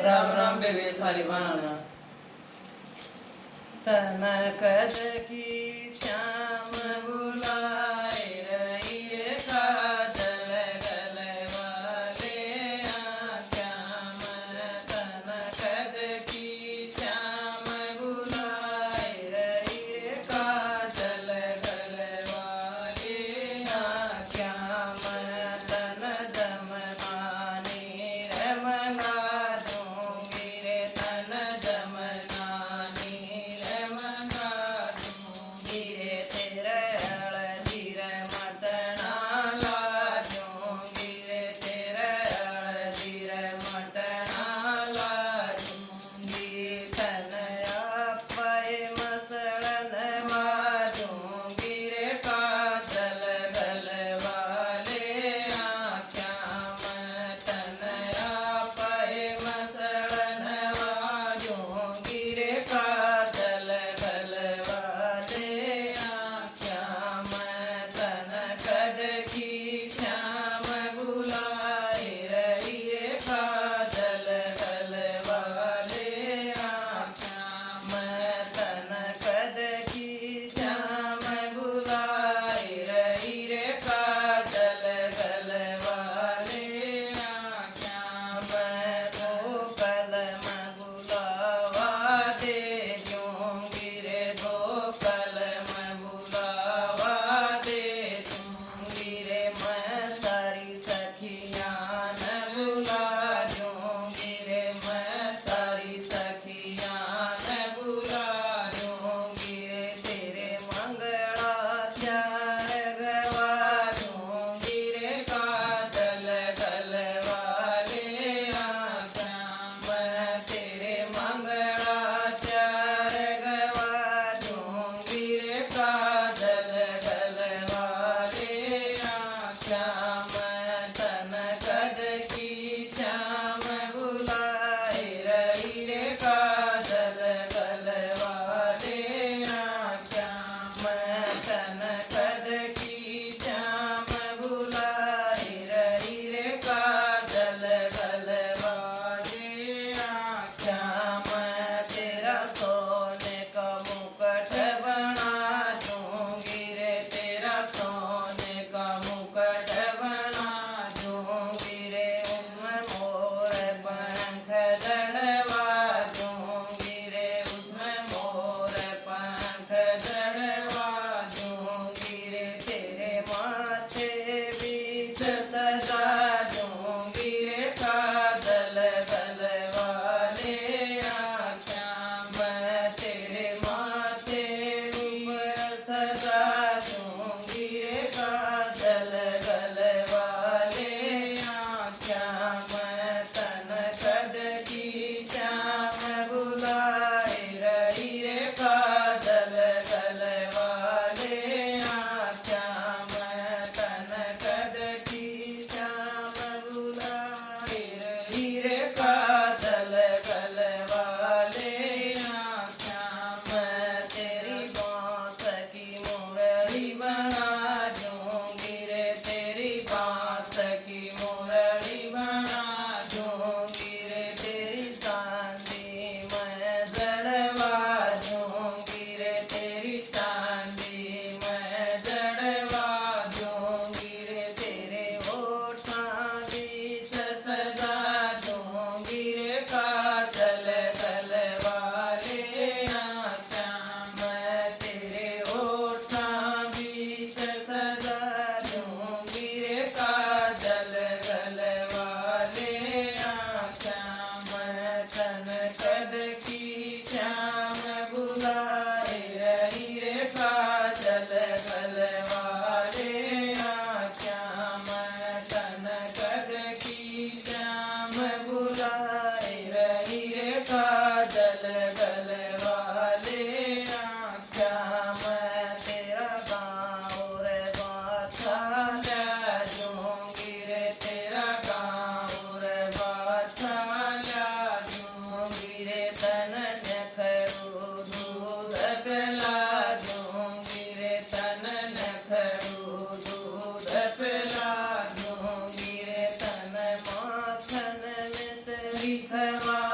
राम राम बेबे सारी बनाना। तन कद की श्याम बुलाए रही काजल गलवाले श्याम। तन कद की श्याम बुलाए रही काजल गलवाले श्याम। तन जमनानी रमना दूंगी रे तन जमनानी रमना दूंगी रे तेरे हल्दी मटना ला दूंगी रे तेरे हल्दी मटना ला दूंगी। तन आपे मसलन दूंगी रे काजल गलवाले श्याम। तन आपे मसलन दूंगी रे काजल गलवाले श्याम। तन कद की श्याम बुलाए रही रे काजल गलवाले श्याम। तन कद की श्याम बुलाए रही रे काजल गलवाले श्याम। दो कलम बुलावा दे दूंगी रे दो कलम बुलावा दे दूंगी रे मैं सारी सखियाँ न बुला दूंगी रे मैं सारी सखियाँ न बुला दूंगी रे तेरे मंगलाचार गवा दूंगी रे काजल गलवाले श्याम। तेरे मंगलाचार गवा दूंगी रे काजल गलवाले श्याम। तन कद की श्याम बुलाए रही रे काजल गलवाले श्याम। तन कद की श्याम बुलाए रही रे काजल गलवाले श्याम। तेरा सोने का मुकुट बना दूंगी रे तेरा सोने का मुकुट बना दूंगी रे उसमें मोर पंख जड़वा दूंगी रे उसमें मोर पंख जड़वा दूंगी रे तेरे माथे बीच सजा दूंगी रे काजल गलवाले श्याम। तेरे माथे ऊपर सजा दूंगी रे काजल गलवाले श्याम। तन कद की श्याम बुलाए रही रे काजल गलवाले श्याम। तन कद की श्याम बुलाए रही रे काजल गलवाले श्याम। तेरी बांस की मुरली बना दूंगी रे तेरी बांस की मुरली बना दूंगी रे तेरी चांदी मैं जड़वा दूंगी रे तेरी चांदी मैं जड़वा दूंगी रे तेरे होठां बीच सजा दूंगी रे काजल गलवाले श्याम। तेरे होठां बीच सजा दूंगी रे काजल गलवाले श्याम। तन कद की श्याम बुलाए रही रे काजल गलवाले श्याम। तन कद की श्याम बुलाए रही रे काजल गलवाले श्याम। तेरा गाँव रे बादशाह ला दूंगी रे तेरा गाँव रे बादशाह ला दूंगी रे तन नखरू दूध पिला दूंगी रे तन नखरू दूध पिला दूंगी रे तन माखन में लिखवा